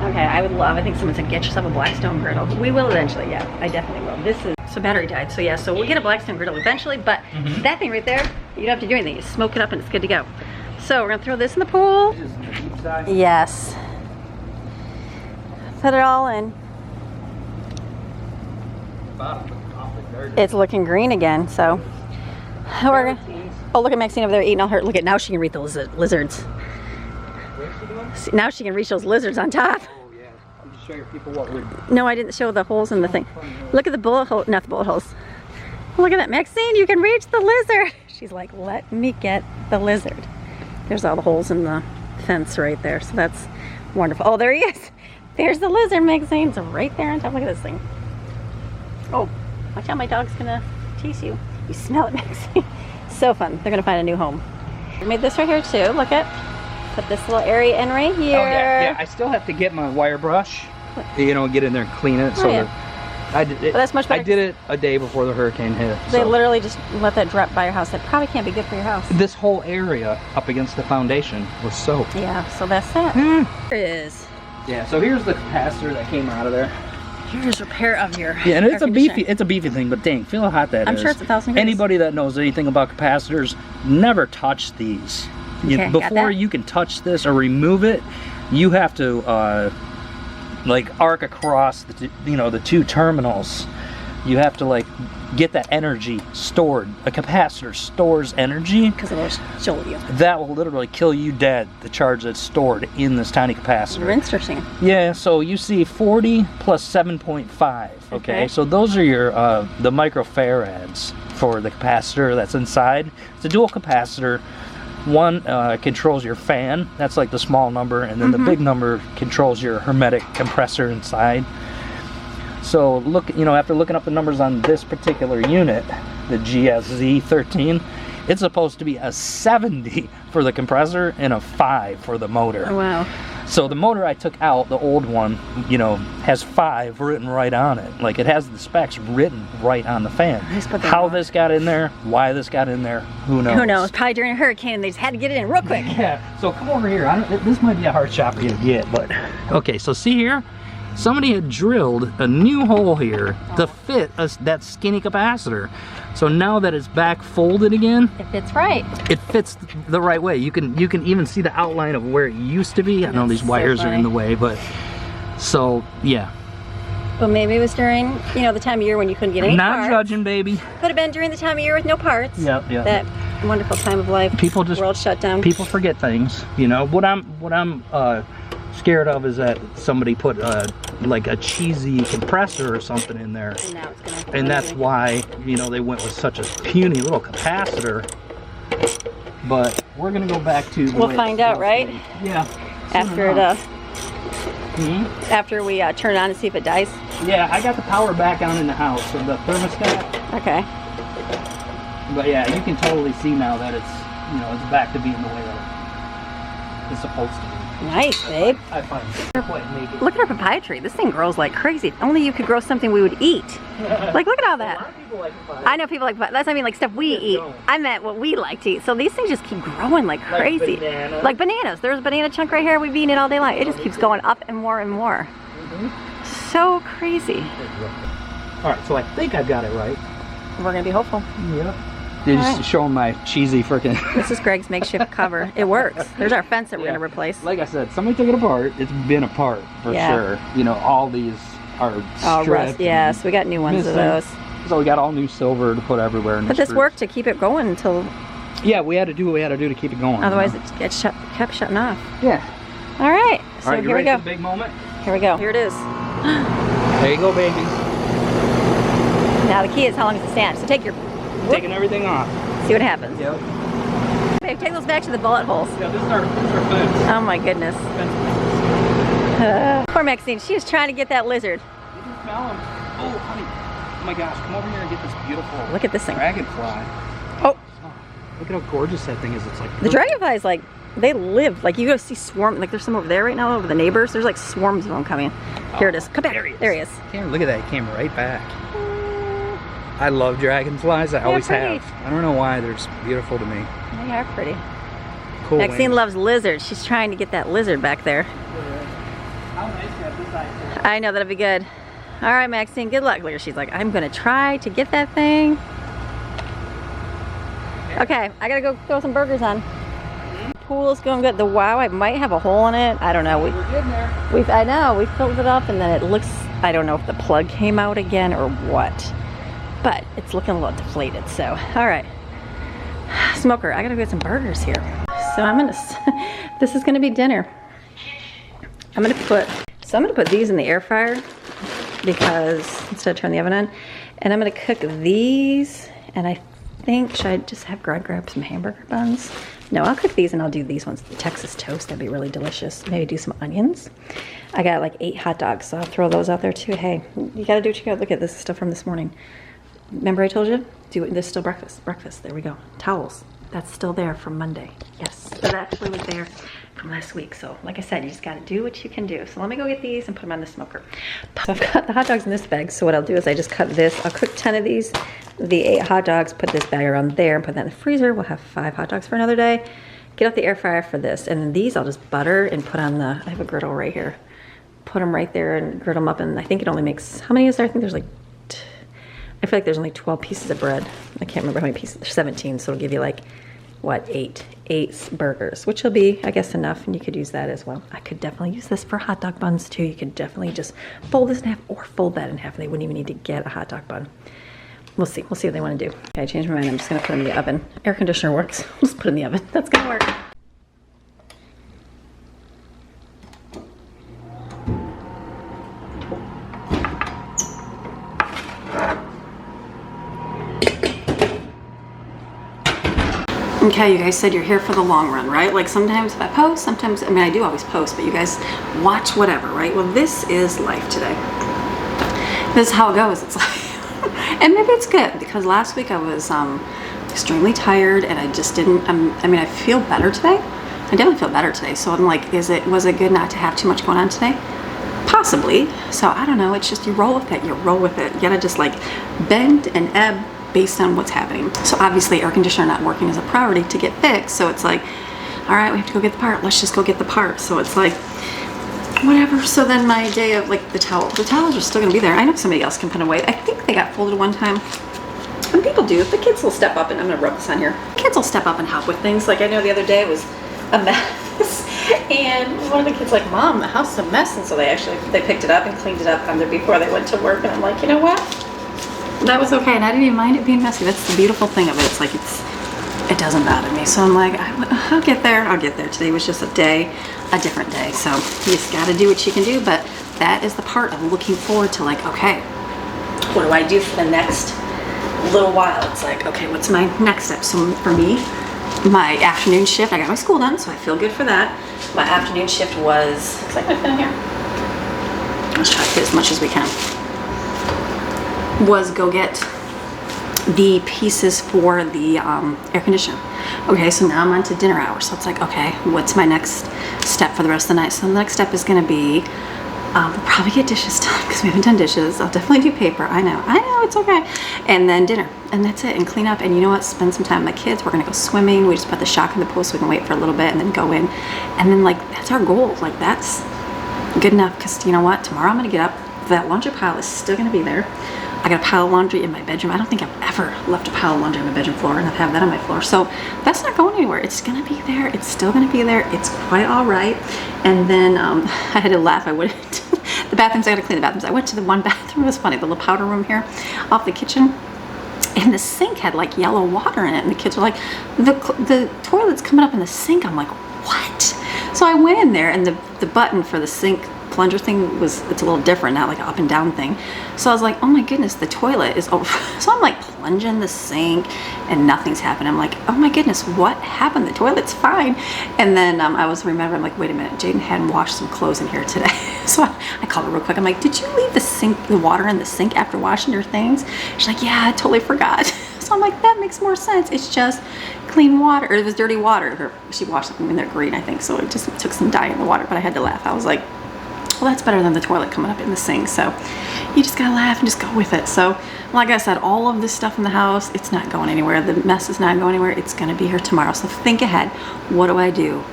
Okay, I think someone said get yourself a Blackstone griddle. We will eventually, yeah, I definitely will. This is, so battery died, so yeah, so we'll get a Blackstone griddle eventually, but that thing right there, you don't have to do anything. You smoke it up and it's good to go. So we're gonna throw this in the pool. Yes. Put it all in. It's looking green again, so we're gonna, oh, look at Maxine over there eating all her, look at, now she can reach those lizards. See, now she can reach those lizards on top. Oh yeah, I'm just showing people what we're doing. No, I didn't show the holes in the thing. Look at the bullet hole, not the bullet holes. Look at that, Maxine, you can reach the lizard. She's like, let me get the lizard. There's all the holes in the fence right there, so that's wonderful. Oh, there he is. There's the lizard, Maxine. It's right there on top. Look at this thing. Oh, watch out, my dog's gonna tease you. You smell it, Maxine. So fun. They're gonna find a new home. We made this right here too. Look at. Put this little area in right here. Oh yeah. I still have to get my wire brush. You know, get in there and clean it. So I did it. Well, that's much better. I did it a day before the hurricane hit. They literally just let that drop by your house. That probably can't be good for your house. This whole area up against the foundation was soaked. Yeah, so that's it. Here it is. Yeah, so here's the capacitor that came out of there. Here's repair of your Yeah, and it's a beefy thing, but dang, feel how hot that is. I'm sure it's 1,000 degrees. Anybody that knows anything about capacitors, never touch these. Okay, Before you can touch this or remove it, you have to like arc across the two terminals. You have to like get that energy stored. A capacitor stores energy because it'll show you. That will literally kill you dead, the charge that's stored in this tiny capacitor. Interesting. Yeah, so you see 40 plus 7.5. Okay, so those are your the microfarads for the capacitor that's inside. It's a dual capacitor. One controls your fan, that's like the small number, and then the big number controls your hermetic compressor inside. So look, after looking up the numbers on this particular unit, the GSZ13, it's supposed to be a 70 for the compressor and a 5 for the motor. Oh, wow. So the motor I took out, the old one, has 5 written right on it. Like it has the specs written right on the fan. How this got in there, why this got in there, who knows? Who knows? Probably during a hurricane and they just had to get it in real quick. Yeah, so come over here. This might be a hard shot for you to get, but okay, so see here? Somebody had drilled a new hole here to fit that skinny capacitor. So now that it's back folded again, it fits right. It fits the right way. You can even see the outline of where it used to be. I know these wires are in the way, but so yeah. Well, maybe it was during the time of year when you couldn't get any parts. Not judging, baby. Could have been during the time of year with no parts. Yeah. That wonderful time of life. People just world shut down. People forget things. What I'm scared of is that somebody put like a cheesy compressor or something in there. And now it's gonna. And that's why, you know, they went with such a puny little capacitor. But we're gonna go back to the We'll way find it's out, supposed right? to be. Yeah. After it, after we turn it on and see if it dies. Yeah, I got the power back on in the house, so the thermostat. Okay. But yeah, you can totally see now that it's, you know, it's back to being the way that it's supposed to be. Nice, babe. I find it quite naked. Look at our papaya tree. This thing grows like crazy. If only you could grow something we would eat. Like, look at all A lot that. of people like papaya. I know people like papaya. That's what I mean, like stuff we Just eat. don't. I meant what we like to eat. So these things just keep growing like crazy. bananas. Like bananas. There's a banana chunk right here. We've eaten it all day long. It just keeps going up and more and more. So crazy. Alright, so I think I've got it right. We're gonna be hopeful. Yep. Just Alright. showing my cheesy freaking. This is Greg's makeshift cover. It works. There's our fence that we're gonna replace. Like I said, somebody took it apart. It's been apart for Yeah. sure. You know, all these are Oh, stripped rust. Yeah, so we got new ones of those. So we got all new silver to put everywhere. But this worked to keep it going until, Yeah, we had to do what we had to do to keep it going. otherwise you know? it gets kept shutting off. Yeah. All right, so All right, you here we ready go. for the big moment? Here we go. Here it is. There you go, baby. Now the key is how long does it stand? So take your, Taking everything off. see what happens. Yep. Babe, take those back to the bullet holes. Yeah, this is our fence. Oh my goodness. Poor Maxine, she was trying to get that lizard. You can smell them. Oh, honey. Oh my gosh, come over here and get this beautiful Look at this thing. dragonfly. Oh, Look at how gorgeous that thing is. It's like the dragonflies, like, they live. Like, you go see swarm, like there's some over there right now, over the neighbors. There's like swarms of them coming. Here it is. Come back. There he is. Look at that. It came right back. I love dragonflies. I always pretty. have. I don't know why. They're just beautiful to me. They are pretty. Cool. Maxine wings. loves lizards. She's trying to get that lizard back there. How nice to have this ice. I know, that'll be good. All right, Maxine, good luck. Look, she's like, I'm gonna try to get that thing. Okay, I gotta go throw some burgers on. Pool is going good. The wow, I might have a hole in it. I don't know. We're getting there. I know, we filled it up and then it looks, I don't know if the plug came out again or what, but it's looking a little deflated, so, all right. Smoker, I gotta go get some burgers here. So I'm gonna, this is gonna be dinner. I'm gonna put these in the air fryer because, instead of turning the oven on, and I'm gonna cook these, and I think, should I just have Greg grab some hamburger buns? No, I'll cook these and I'll do these ones, the Texas toast, that'd be really delicious. Maybe do some onions. I got like 8 hot dogs, so I'll throw those out there too. Hey, you gotta do what you gotta. Look at this stuff from this morning. Remember I told you? There's still breakfast, there we go. Towels, that's still there from Monday. Yes, that actually was there from last week. So like I said, you just gotta do what you can do. So let me go get these and put them on the smoker. So I've got the hot dogs in this bag. So what I'll do is I just cut this. I'll cook 10 of these, the 8 hot dogs, put this bag around there and put that in the freezer. We'll have 5 hot dogs for another day. Get out the air fryer for this. And then these I'll just butter and put on the, I have a griddle right here. Put them right there and griddle them up. And I think it only makes, how many is there? I think there's like, I feel like there's only 12 pieces of bread. I can't remember how many pieces. There's 17, so it'll give you like, what, 8 burgers, which will be, I guess, enough, and you could use that as well. I could definitely use this for hot dog buns too. You could definitely just fold this in half or fold that in half, and they wouldn't even need to get a hot dog bun. We'll see what they want to do. Okay, I changed my mind. I'm just gonna put it in the oven. Air conditioner works. I'll just put it in the oven. That's gonna work. Okay, you guys said you're here for the long run, right? Like sometimes if I post, sometimes, I mean, I do always post, but you guys watch whatever, right? Well, this is life today. This is how it goes. It's like, and maybe it's good because last week I was extremely tired and I just didn't, I mean, I feel better today. I definitely feel better today. So I'm like, was it good not to have too much going on today? Possibly. So I don't know. It's just, you roll with it. You roll with it. You gotta just like bend and ebb based on what's happening. So obviously air conditioner not working is a priority to get fixed. So it's like, all right, we have to go get the part. Let's just go get the part. So it's like, whatever. So then my day of like the towels are still gonna be there. I know somebody else can put away. I think they got folded one time. And people do. The kids will step up and I'm gonna rub this on here. Kids will step up and help with things. Like I know the other day it was a mess. And one of the kids like, Mom, the house is a mess. And so they picked it up and cleaned it up under before they went to work. And I'm like, you know what? That was okay, and I didn't even mind it being messy. That's the beautiful thing of it. It's like it doesn't bother me. So I'm like, I'll get there. I'll get there. Today was just a different day. So you just got to do what you can do. But that is the part of looking forward to, like, okay, what do I do for the next little while? It's like, okay, what's my next step? So for me, my afternoon shift, I got my school done, so I feel good for that. My afternoon shift was, looks like I fit in here. Let's try to fit as much as we can. Was go get the pieces for the air conditioner. Okay, so now I'm on to dinner hour. So it's like, okay, what's my next step for the rest of the night? So the next step is gonna be, we'll probably get dishes done because we haven't done dishes. I'll definitely do paper. I know, it's okay. And then dinner, and that's it, and clean up. And you know what? Spend some time with my kids. We're gonna go swimming. We just put the shock in the pool so we can wait for a little bit and then go in. And then, like, that's our goal. Like, that's good enough, because you know what? Tomorrow I'm gonna get up. That laundry pile is still gonna be there. I got a pile of laundry in my bedroom. I don't think I've ever left a pile of laundry on my bedroom floor, and I have that on my floor. So that's not going anywhere. It's gonna be there. It's still gonna be there. It's quite all right. And then I had to laugh. I went to the bathrooms. I gotta clean the bathrooms. I went to the one bathroom. It was funny. The little powder room here off the kitchen. And the sink had like yellow water in it. And the kids were like, the toilet's coming up in the sink. I'm like, what? So I went in there, and the button for the sink plunger thing it's a little different, not like an up and down thing. So I was like, oh my goodness, the toilet is over. So I'm like plunging the sink and nothing's happening. I'm like, oh my goodness, what happened? The toilet's fine. And then I was remembering, I'm like, wait a minute, Jaden hadn't washed some clothes in here today. So I called her real quick. I'm like, did you leave the water in the sink after washing your things? She's like, yeah, I totally forgot. So I'm like, that makes more sense. It's just clean water, or it was dirty water. She washed them, they're green, I think. So it just took some dye in the water, but I had to laugh. I was like, well, that's better than the toilet coming up in the sink. So you just gotta laugh and just go with it. So like I said, all of this stuff in the house, it's not going anywhere. The mess is not going anywhere. It's gonna be here tomorrow. So think ahead. What do I do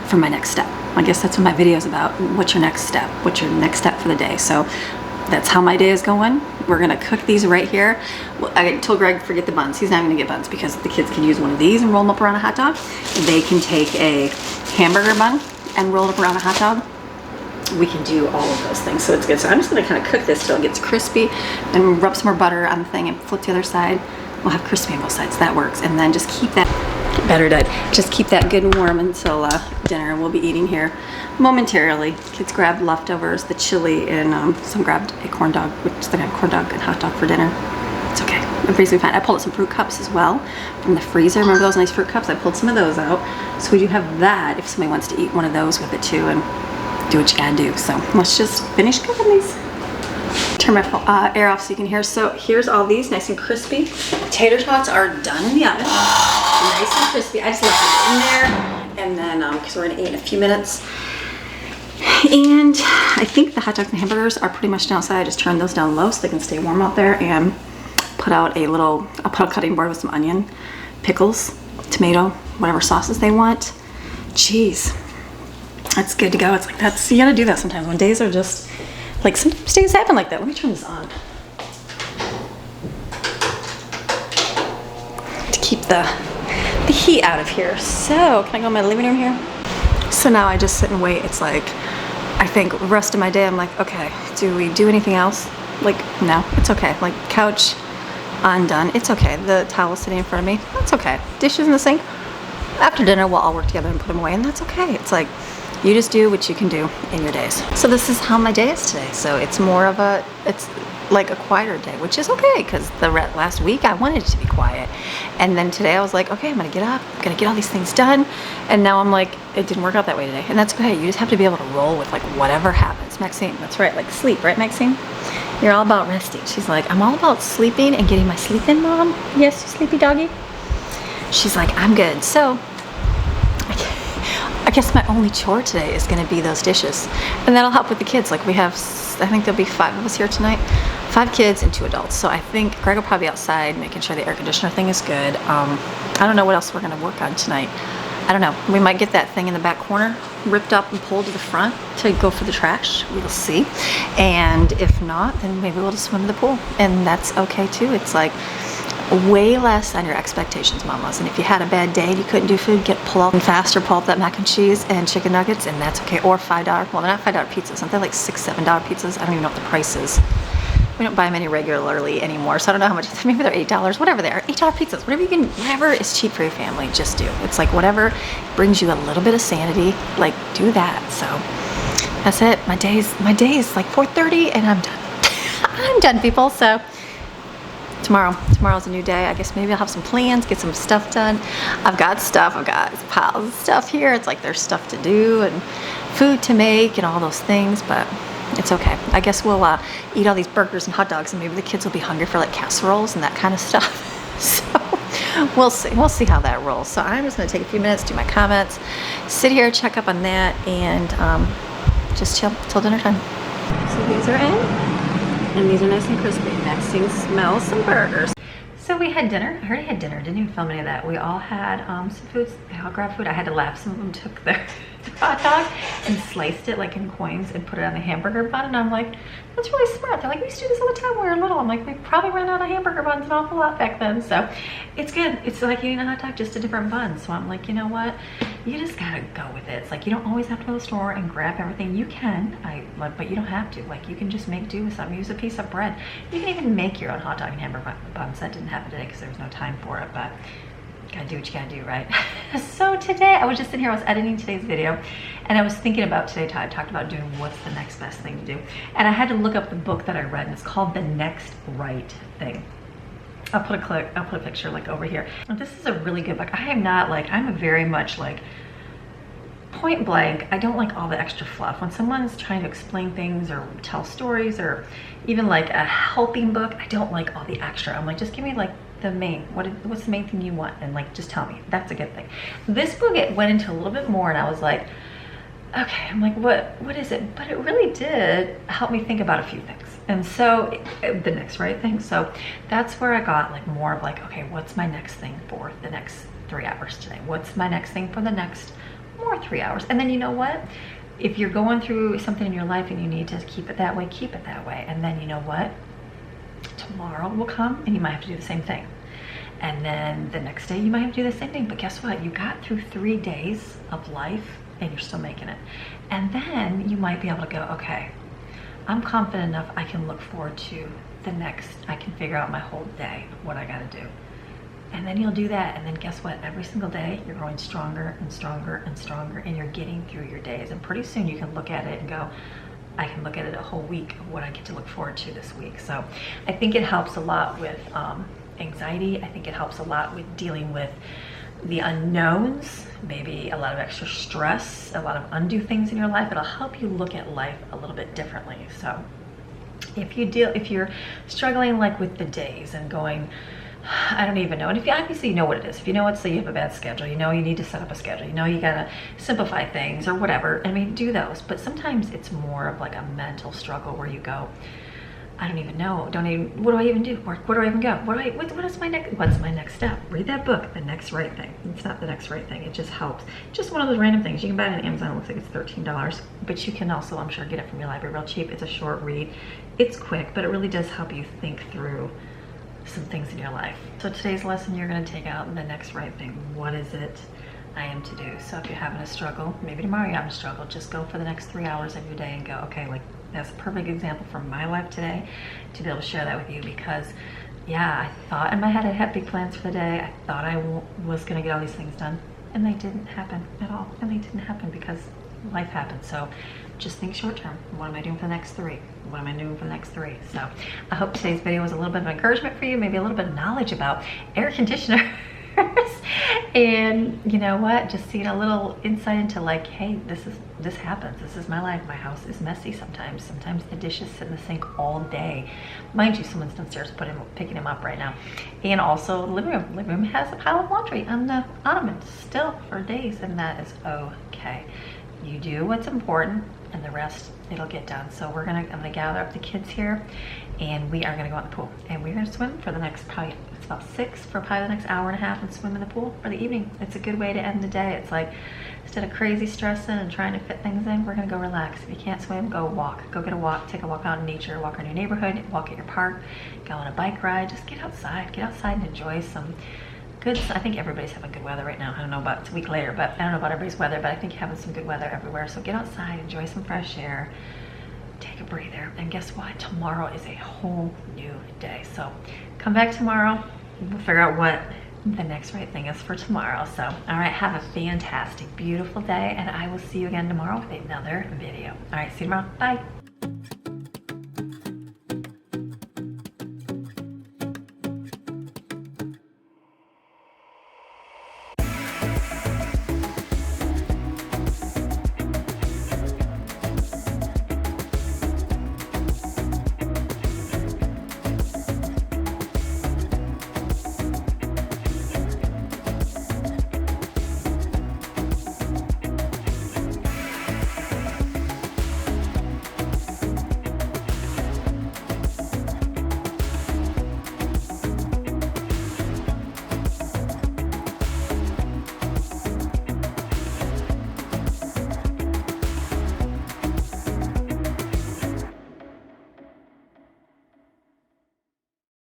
for my next step? I guess that's what my video is about. What's your next step? What's your next step for the day? So that's how my day is going. We're gonna cook these right here. Well, I told Greg, forget the buns. He's not gonna get buns because the kids can use one of these and roll them up around a hot dog. They can take a hamburger bun and roll it up around a hot dog. We can do all of those things, so it's good. So I'm just gonna kind of cook this till it gets crispy, then rub some more butter on the thing and flip the other side. We'll have crispy on both sides, that works. And then just keep that, better done, just keep that good and warm until dinner, and we'll be eating here momentarily. Kids grabbed leftovers, the chili, and some grabbed a corn dog, which they got corn dog and hot dog for dinner. It's okay, everybody's fine. I pulled out some fruit cups as well from the freezer. Remember those nice fruit cups? I pulled some of those out. So we do have that if somebody wants to eat one of those with it too, and do what you gotta do. So let's just finish cooking these. Turn my air off so you can hear. So here's all these nice and crispy. Tater tots are done in the oven. Nice and crispy. I just left it in there, and then because we're gonna eat in a few minutes. And I think the hot dogs and hamburgers are pretty much done, so I just turned those down low so they can stay warm out there, and put out I'll put a cutting board with some onion, pickles, tomato, whatever sauces they want, cheese. That's good to go. It's like, you gotta do that sometimes when days are just like, sometimes days happen like that. Let me turn this on to keep the heat out of here. So can I go in my living room here? So now I just sit and wait. It's like, I think the rest of my day I'm like, okay, do we do anything else? Like, no, it's okay. Like, couch undone, it's okay. The towel sitting in front of me, that's okay. Dishes in the sink, after dinner we'll all work together and put them away, and that's okay. It's like, you just do what you can do in your days. So this is how my day is today. So it's more of it's like a quieter day, which is okay, because the last week I wanted it to be quiet. And then today I was like, okay, I'm gonna get up, I'm gonna get all these things done. And now I'm like, it didn't work out that way today. And that's okay, you just have to be able to roll with like whatever happens. Maxine, that's right, like sleep, right Maxine? You're all about resting. She's like, I'm all about sleeping and getting my sleep in, Mom. Yes, you sleepy doggy? She's like, I'm good. So I guess my only chore today is gonna be those dishes. And that'll help with the kids. Like, we have, I think there'll be 5 of us here tonight. 5 kids and 2 adults. So I think Greg will probably be outside making sure the air conditioner thing is good. I don't know what else we're gonna work on tonight. I don't know. We might get that thing in the back corner ripped up and pulled to the front to go for the trash. We will see. And if not, then maybe we'll just swim in the pool. And that's okay too. It's like way less than your expectations, mamas. And if you had a bad day and you couldn't do food, pull out faster, pull up that mac and cheese and chicken nuggets, and that's okay. Or $5, well, they're not $5 pizzas, aren't they like $6, $7 pizzas? I don't even know what the price is. We don't buy them any regularly anymore, so I don't know how much. Maybe they're $8, whatever they are. $8 pizzas, whatever you can, whatever is cheap for your family, just do. It's like whatever brings you a little bit of sanity, like do that. So that's it. My day's like 4:30, and I'm done. I'm done, people. So tomorrow's a new day. I guess maybe I'll have some plans, get some stuff done. I've got piles of stuff here. It's like there's stuff to do and food to make and all those things, but it's okay. I guess we'll eat all these burgers and hot dogs, and maybe the kids will be hungry for like casseroles and that kind of stuff. So we'll see how that rolls. So I'm just gonna take a few minutes, do my comments, sit here, check up on that, and just chill till dinner time. So these are in. And these are nice and crispy. Next thing smells some burgers. So we had dinner. I already had dinner. Didn't even film any of that. We all had some foods. They all grabbed food. I had to laugh. Some of them took their hot dog and sliced it like in coins and put it on the hamburger bun. And I'm like, that's really smart. They're like, we used to do this all the time when we were little. I'm like, we probably ran out of hamburger buns an awful lot back then. So it's good. It's like eating a hot dog, just a different bun. So I'm like, you know what? You just gotta go with it. It's like you don't always have to go to the store and grab everything. You can, but you don't have to. Like you can just make do with something. Use a piece of bread. You can even make your own hot dog and hamburger buns. That didn't happen today because there was no time for it, but you gotta do what you gotta do, right? So today, I was just sitting here, I was editing today's video, and I was thinking about today, I talked about doing what's the next best thing to do. And I had to look up the book that I read, and it's called The Next Right Thing. I'll put a picture like over here. This is a really good book. I am not like, I'm a very much like, point blank, I don't like all the extra fluff. When someone's trying to explain things or tell stories or even like a helping book, I don't like all the extra. I'm like, just give me like the main, what's the main thing you want? And like, just tell me. That's a good thing. This book, it went into a little bit more, and I was like, okay, I'm like, what is it? But it really did help me think about a few things. And so the next right thing. So that's where I got like more of like, okay, what's my next thing for the next 3 hours today? What's my next thing for the next more 3 hours? And then you know what? If you're going through something in your life and you need to keep it that way, keep it that way. And then you know what? Tomorrow will come and you might have to do the same thing. And then the next day you might have to do the same thing. But guess what? You got through 3 days of life and you're still making it. And then you might be able to go, okay, I'm confident enough I can look forward to the next, I can figure out my whole day, what I gotta do. And then you'll do that, and then guess what? Every single day, you're growing stronger and stronger and stronger, and you're getting through your days. And pretty soon you can look at it and go, I can look at it a whole week of what I get to look forward to this week. So I think it helps a lot with anxiety. I think it helps a lot with dealing with the unknowns, maybe a lot of extra stress, a lot of undue things in your life. It'll help you look at life a little bit differently. So if you're struggling like with the days and going, I don't even know. And if you obviously know what it is, if you know it's, say you have a bad schedule, you know you need to set up a schedule, you know you gotta simplify things or whatever. I mean, do those. But sometimes it's more of like a mental struggle where you go, I don't even know. What do I even do? Where do I even go? What's my next step? Read that book, The Next Right Thing. It's not the next right thing. It just helps. Just one of those random things. You can buy it on Amazon. It looks like it's $13, but you can also, I'm sure, get it from your library real cheap. It's a short read. It's quick, but it really does help you think through some things in your life. So today's lesson, you're going to take out the next right thing. What is it I am to do? So if you're having a struggle, maybe tomorrow you're having a struggle, just go for the next 3 hours of your day and go, okay, like that's a perfect example from my life today to be able to share that with you. Because yeah, I thought in my head I had big plans for the day. I thought I was going to get all these things done, and they didn't happen at all. And they didn't happen because life happened. So just think short term. What am I doing for the next 3? What am I doing for the next 3? So I hope today's video was a little bit of encouragement for you, maybe a little bit of knowledge about air conditioners. And you know what, just seeing a little insight into like, hey, this happens. This is my life. My house is messy sometimes. Sometimes the dishes sit in the sink all day. Mind you, someone's downstairs picking them up right now. And also the living room. Living room has a pile of laundry on the ottoman still for days, and that is okay. You do what's important, and the rest it'll get done. So I'm gonna gather up the kids here, and we are gonna go out in the pool, and we're gonna swim for the next probably, it's about 6 for probably the next hour and a half, and swim in the pool for the evening. It's a good way to end the day. It's like, instead of crazy stressing and trying to fit things in, we're gonna go relax. If you can't swim, go walk. Go get a walk, take a walk out in nature, walk around your neighborhood, walk at your park, go on a bike ride. Just get outside and enjoy some good. I think everybody's having good weather right now. I don't know about, it's a week later, but I don't know about everybody's weather, but I think you're having some good weather everywhere. So get outside, enjoy some fresh air, take a breather. And guess what? Tomorrow is a whole new day. So come back tomorrow. We'll figure out what the next right thing is for tomorrow. So, all right, have a fantastic, beautiful day. And I will see you again tomorrow with another video. All right, see you tomorrow. Bye.